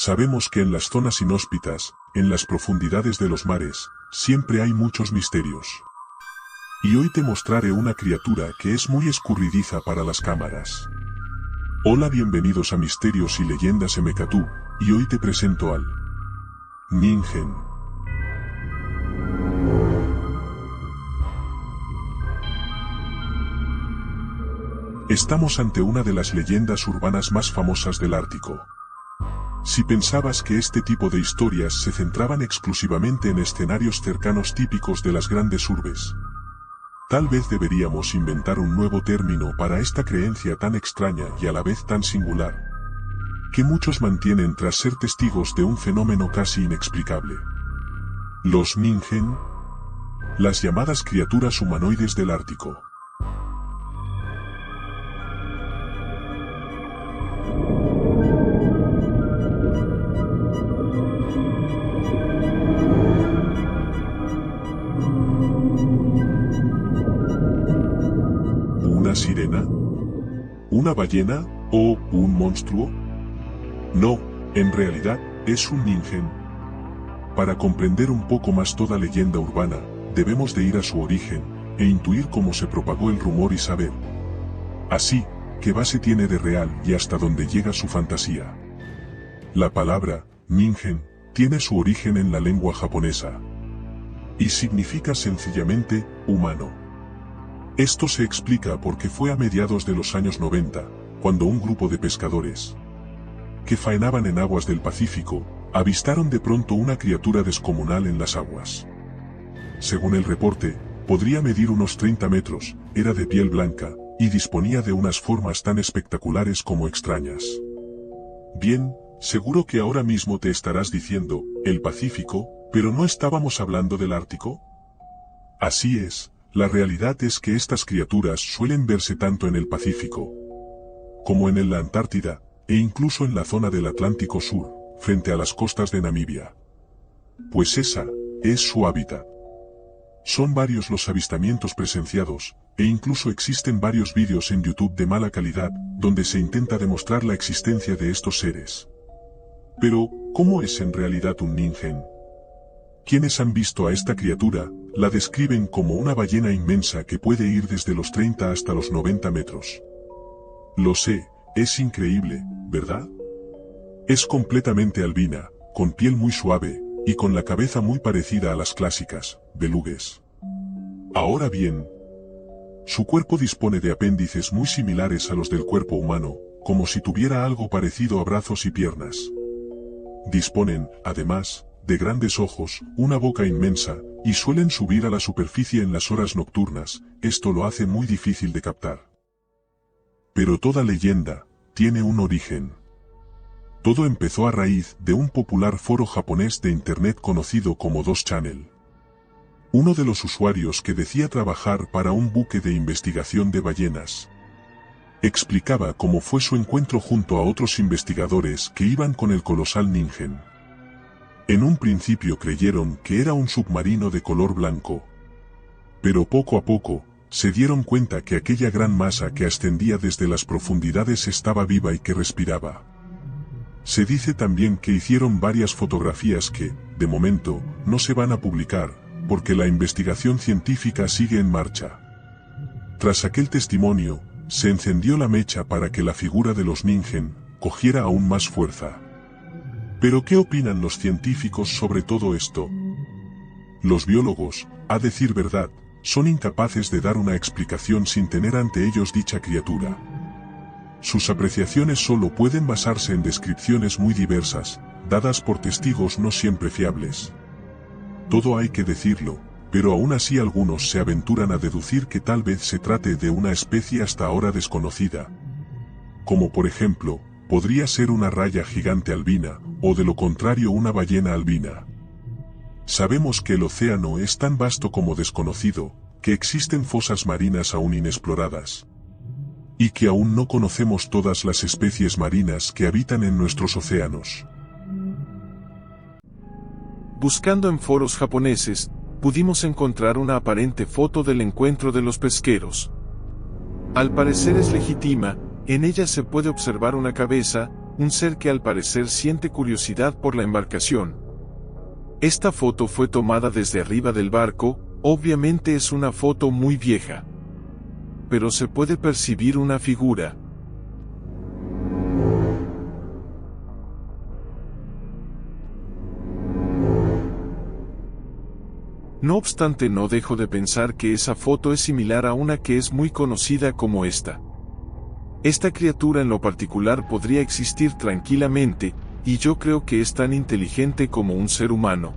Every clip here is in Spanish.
Sabemos que en las zonas inhóspitas, en las profundidades de los mares, siempre hay muchos misterios. Y hoy te mostraré una criatura que es muy escurridiza para las cámaras. Hola, bienvenidos a Misterios y Leyendas Emekatu, y hoy te presento al Ningen. Estamos ante una de las leyendas urbanas más famosas del Ártico. Si pensabas que este tipo de historias se centraban exclusivamente en escenarios cercanos típicos de las grandes urbes, tal vez deberíamos inventar un nuevo término para esta creencia tan extraña y a la vez tan singular, que muchos mantienen tras ser testigos de un fenómeno casi inexplicable. Los Ningen, las llamadas criaturas humanoides del Ártico. ¿Una sirena? ¿Una ballena? ¿O un monstruo? No, en realidad, es un Ningen. Para comprender un poco más toda leyenda urbana, debemos de ir a su origen, e intuir cómo se propagó el rumor y saber así, qué base tiene de real y hasta dónde llega su fantasía. La palabra, Ningen, tiene su origen en la lengua japonesa, y significa sencillamente, humano. Esto se explica porque fue a mediados de los años 90, cuando un grupo de pescadores que faenaban en aguas del Pacífico, avistaron de pronto una criatura descomunal en las aguas. Según el reporte, podría medir unos 30 metros, era de piel blanca, y disponía de unas formas tan espectaculares como extrañas. Bien, seguro que ahora mismo te estarás diciendo, el Pacífico, ¿pero no estábamos hablando del Ártico? Así es. La realidad es que estas criaturas suelen verse tanto en el Pacífico como en la Antártida, e incluso en la zona del Atlántico Sur, frente a las costas de Namibia. Pues esa es su hábitat. Son varios los avistamientos presenciados, e incluso existen varios vídeos en YouTube de mala calidad, donde se intenta demostrar la existencia de estos seres. Pero, ¿cómo es en realidad un Ningen? Quienes han visto a esta criatura, la describen como una ballena inmensa que puede ir desde los 30 hasta los 90 metros. Lo sé, es increíble, ¿verdad? Es completamente albina, con piel muy suave, y con la cabeza muy parecida a las clásicas belugues. Ahora bien, su cuerpo dispone de apéndices muy similares a los del cuerpo humano, como si tuviera algo parecido a brazos y piernas. Disponen, además, de grandes ojos, una boca inmensa, y suelen subir a la superficie en las horas nocturnas, esto lo hace muy difícil de captar. Pero toda leyenda tiene un origen. Todo empezó a raíz de un popular foro japonés de internet conocido como 2channel. Uno de los usuarios que decía trabajar para un buque de investigación de ballenas explicaba cómo fue su encuentro junto a otros investigadores que iban con el colosal Ningen. En un principio creyeron que era un submarino de color blanco. Pero poco a poco, se dieron cuenta que aquella gran masa que ascendía desde las profundidades estaba viva y que respiraba. Se dice también que hicieron varias fotografías que, de momento, no se van a publicar, porque la investigación científica sigue en marcha. Tras aquel testimonio, se encendió la mecha para que la figura de los Ningen cogiera aún más fuerza. ¿Pero qué opinan los científicos sobre todo esto? Los biólogos, a decir verdad, son incapaces de dar una explicación sin tener ante ellos dicha criatura. Sus apreciaciones solo pueden basarse en descripciones muy diversas, dadas por testigos no siempre fiables. Todo hay que decirlo, pero aún así algunos se aventuran a deducir que tal vez se trate de una especie hasta ahora desconocida. Como por ejemplo, podría ser una raya gigante albina, o de lo contrario una ballena albina. Sabemos que el océano es tan vasto como desconocido, que existen fosas marinas aún inexploradas, y que aún no conocemos todas las especies marinas que habitan en nuestros océanos. Buscando en foros japoneses, pudimos encontrar una aparente foto del encuentro de los pesqueros. Al parecer es legítima, en ella se puede observar una cabeza, un ser que al parecer siente curiosidad por la embarcación. Esta foto fue tomada desde arriba del barco, obviamente es una foto muy vieja. Pero se puede percibir una figura. No obstante, no dejo de pensar que esa foto es similar a una que es muy conocida como esta. Esta criatura en lo particular podría existir tranquilamente, y yo creo que es tan inteligente como un ser humano.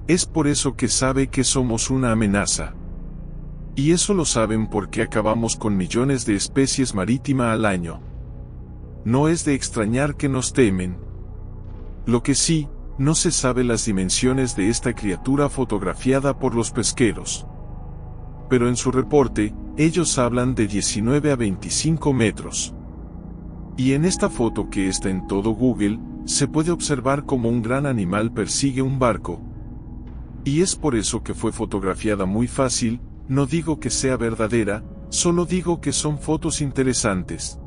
Es por eso que sabe que somos una amenaza. Y eso lo saben porque acabamos con millones de especies marítimas al año. No es de extrañar que nos temen. Lo que sí, no se sabe las dimensiones de esta criatura fotografiada por los pesqueros. Pero en su reporte, ellos hablan de 19 a 25 metros. Y en esta foto que está en todo Google, se puede observar cómo un gran animal persigue un barco. Y es por eso que fue fotografiada muy fácil, no digo que sea verdadera, solo digo que son fotos interesantes.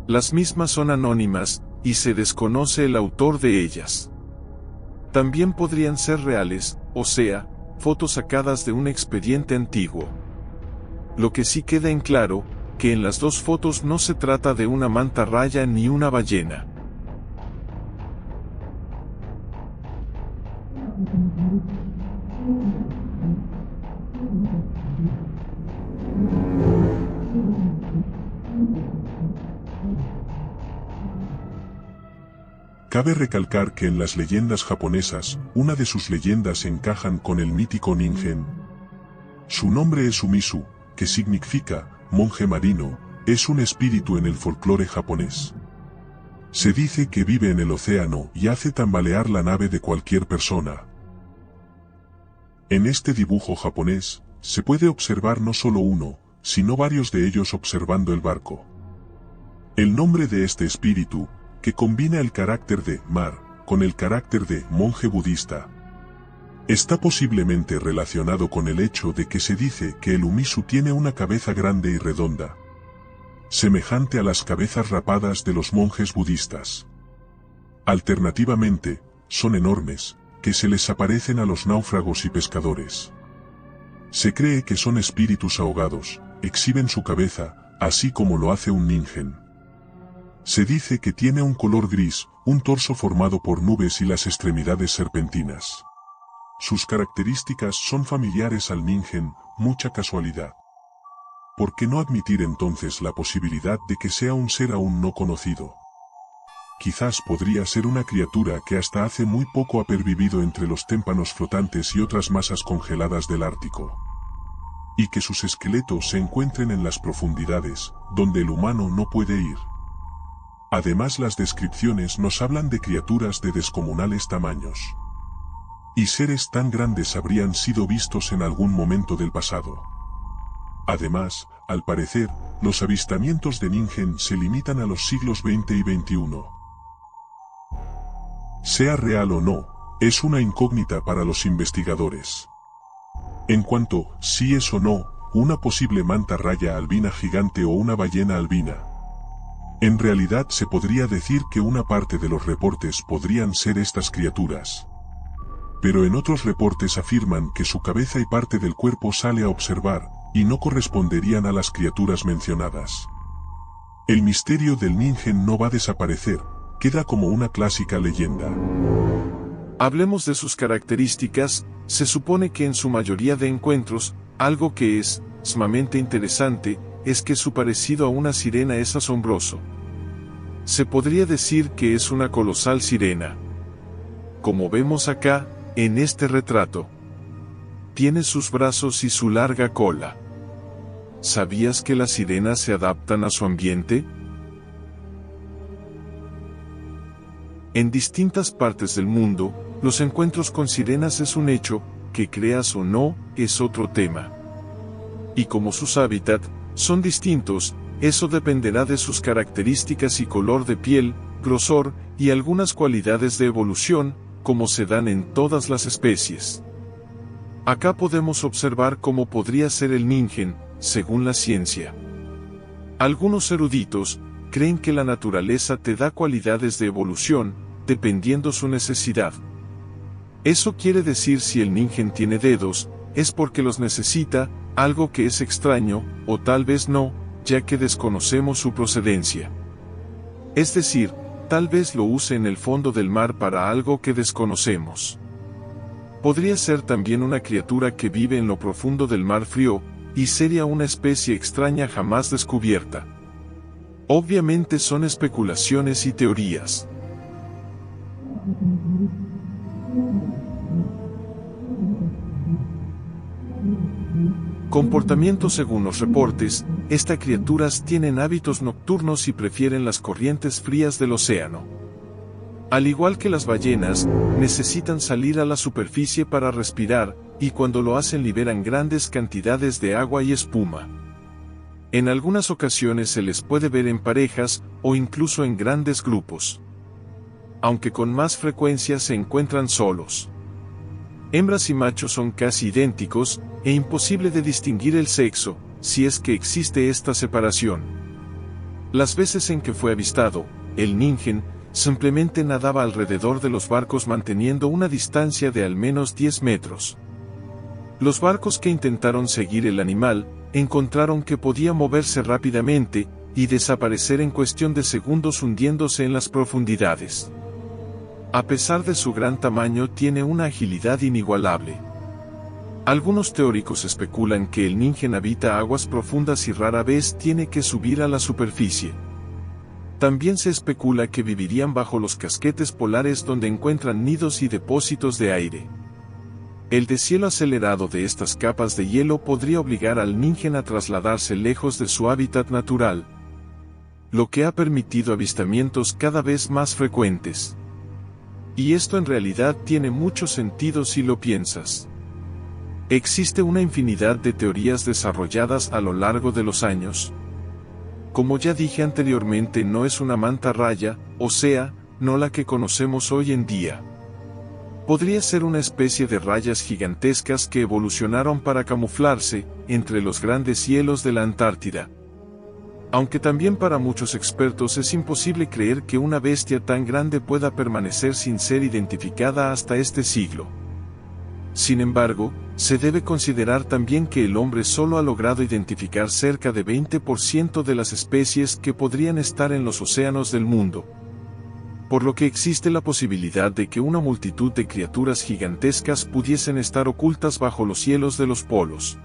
Las mismas son anónimas, y se desconoce el autor de ellas. También podrían ser reales, o sea, fotos sacadas de un expediente antiguo. Lo que sí queda en claro, que en las dos fotos no se trata de una mantarraya ni una ballena. Cabe recalcar que en las leyendas japonesas, una de sus leyendas encajan con el mítico Ningen. Su nombre es Umisu, que significa monje marino, es un espíritu en el folclore japonés. Se dice que vive en el océano y hace tambalear la nave de cualquier persona. En este dibujo japonés, se puede observar no solo uno, sino varios de ellos observando el barco. El nombre de este espíritu, que combina el carácter de mar con el carácter de monje budista, está posiblemente relacionado con el hecho de que se dice que el Umisu tiene una cabeza grande y redonda, semejante a las cabezas rapadas de los monjes budistas. Alternativamente, son enormes, que se les aparecen a los náufragos y pescadores. Se cree que son espíritus ahogados, exhiben su cabeza, así como lo hace un ningen. Se dice que tiene un color gris, un torso formado por nubes y las extremidades serpentinas. Sus características son familiares al ningen, mucha casualidad. ¿Por qué no admitir entonces la posibilidad de que sea un ser aún no conocido? Quizás podría ser una criatura que hasta hace muy poco ha pervivido entre los témpanos flotantes y otras masas congeladas del Ártico. Y que sus esqueletos se encuentren en las profundidades, donde el humano no puede ir. Además, las descripciones nos hablan de criaturas de descomunales tamaños. Y seres tan grandes habrían sido vistos en algún momento del pasado. Además, al parecer, los avistamientos de ningen se limitan a los siglos XX y XXI. Sea real o no, es una incógnita para los investigadores. En cuanto, si es o no, una posible mantarraya albina gigante o una ballena albina. En realidad se podría decir que una parte de los reportes podrían ser estas criaturas. Pero en otros reportes afirman que su cabeza y parte del cuerpo sale a observar, y no corresponderían a las criaturas mencionadas. El misterio del ningen no va a desaparecer, queda como una clásica leyenda. Hablemos de sus características. Se supone que en su mayoría de encuentros, algo que es sumamente interesante, es que su parecido a una sirena es asombroso. Se podría decir que es una colosal sirena. Como vemos acá, en este retrato. Tiene sus brazos y su larga cola. ¿Sabías que las sirenas se adaptan a su ambiente? En distintas partes del mundo, los encuentros con sirenas es un hecho, que creas o no, es otro tema. Y como sus hábitats son distintos, eso dependerá de sus características y color de piel, grosor, y algunas cualidades de evolución, como se dan en todas las especies. Acá podemos observar cómo podría ser el ningen, según la ciencia. Algunos eruditos creen que la naturaleza te da cualidades de evolución, dependiendo su necesidad. Eso quiere decir si el ningen tiene dedos, es porque los necesita, algo que es extraño, o tal vez no, ya que desconocemos su procedencia. Es decir, tal vez lo use en el fondo del mar para algo que desconocemos. Podría ser también una criatura que vive en lo profundo del mar frío, y sería una especie extraña jamás descubierta. Obviamente son especulaciones y teorías. Comportamiento. Según los reportes, estas criaturas tienen hábitos nocturnos y prefieren las corrientes frías del océano. Al igual que las ballenas, necesitan salir a la superficie para respirar, y cuando lo hacen liberan grandes cantidades de agua y espuma. En algunas ocasiones se les puede ver en parejas, o incluso en grandes grupos. Aunque con más frecuencia se encuentran solos. Hembras y machos son casi idénticos, e imposible de distinguir el sexo, si es que existe esta separación. Las veces en que fue avistado, el ningen simplemente nadaba alrededor de los barcos manteniendo una distancia de al menos 10 metros. Los barcos que intentaron seguir el animal, encontraron que podía moverse rápidamente, y desaparecer en cuestión de segundos hundiéndose en las profundidades. A pesar de su gran tamaño tiene una agilidad inigualable. Algunos teóricos especulan que el ningen habita aguas profundas y rara vez tiene que subir a la superficie. También se especula que vivirían bajo los casquetes polares donde encuentran nidos y depósitos de aire. El deshielo acelerado de estas capas de hielo podría obligar al ningen a trasladarse lejos de su hábitat natural, lo que ha permitido avistamientos cada vez más frecuentes. Y esto en realidad tiene mucho sentido si lo piensas. Existe una infinidad de teorías desarrolladas a lo largo de los años. Como ya dije anteriormente, no es una mantarraya, o sea, no la que conocemos hoy en día. Podría ser una especie de rayas gigantescas que evolucionaron para camuflarse entre los grandes hielos de la Antártida. Aunque también para muchos expertos es imposible creer que una bestia tan grande pueda permanecer sin ser identificada hasta este siglo. Sin embargo, se debe considerar también que el hombre solo ha logrado identificar cerca de 20% de las especies que podrían estar en los océanos del mundo. Por lo que existe la posibilidad de que una multitud de criaturas gigantescas pudiesen estar ocultas bajo los hielos de los polos.